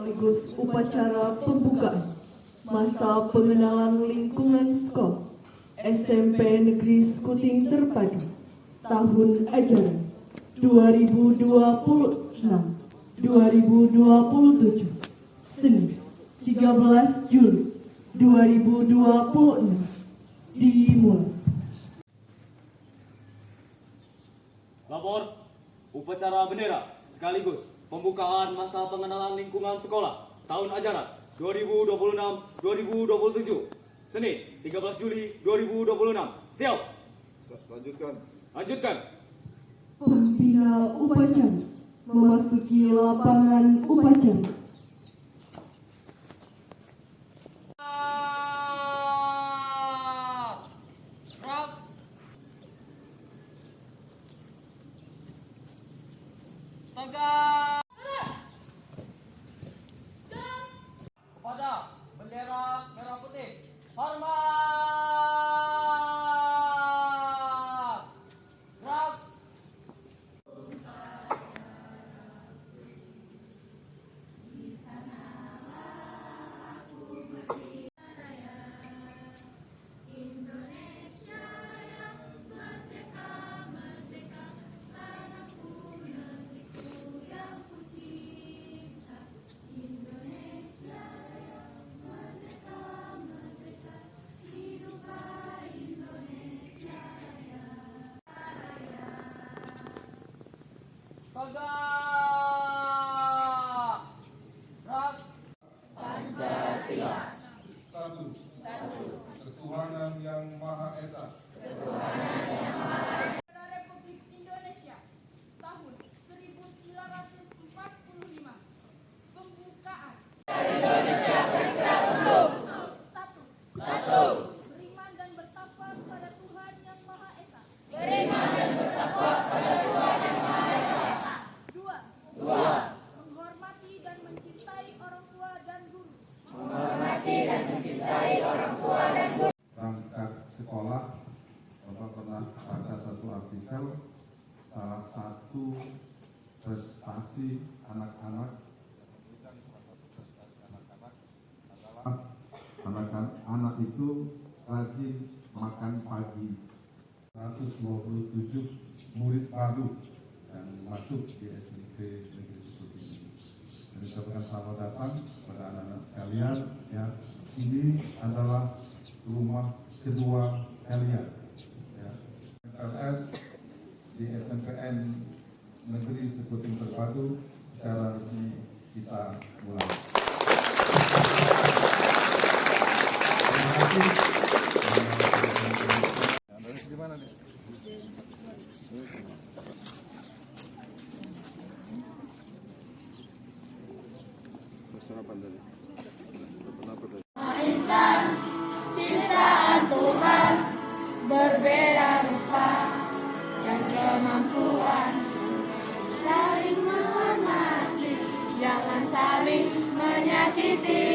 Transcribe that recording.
sekaligus upacara pembukaan masa pengenalan lingkungan sekolah SMP Negeri Sekuting Terpadu Tahun Ajaran 2026-2027 Senin 13 Juli 2026 dimulai. Lapor upacara bendera sekaligus pembukaan masa pengenalan lingkungan sekolah tahun ajaran 2026-2027 Senin 13 Juli 2026. Siap. Lanjutkan. Pembina upacara memasuki lapangan upacara. Kepada bendera merah putih, hormat. Gerak. Tegak. Gerak. Pancasila. Satu. Ketuhanan yang Maha Esa. Republik Indonesia tahun 1945. Pembukaan. Indonesia bergerak untuk Satu. Beriman dan bertakwa kepada Tuhan yang Maha Esa. Dua. Menghormati dan mencintai orang tua dan guru. Perangkat sekolah. Bapak pernah baca satu artikel, salah satu prestasi anak-anak adalah anak itu rajin makan pagi. 127 murid baru yang masuk di SMP Negeri Sekuting. Jadi ucapkan selamat datang kepada anak-anak sekalian. Ya, ini adalah rumah kedua kalian. Ya. Mpls di Smpn Negeri Sekuting Terpadu secara resmi kita mulai. Terima kasih. Gimana nih? Insan ciptaan Tuhan berbeda rupa dan kemampuan, saling menghormati, jangan saling menyakiti.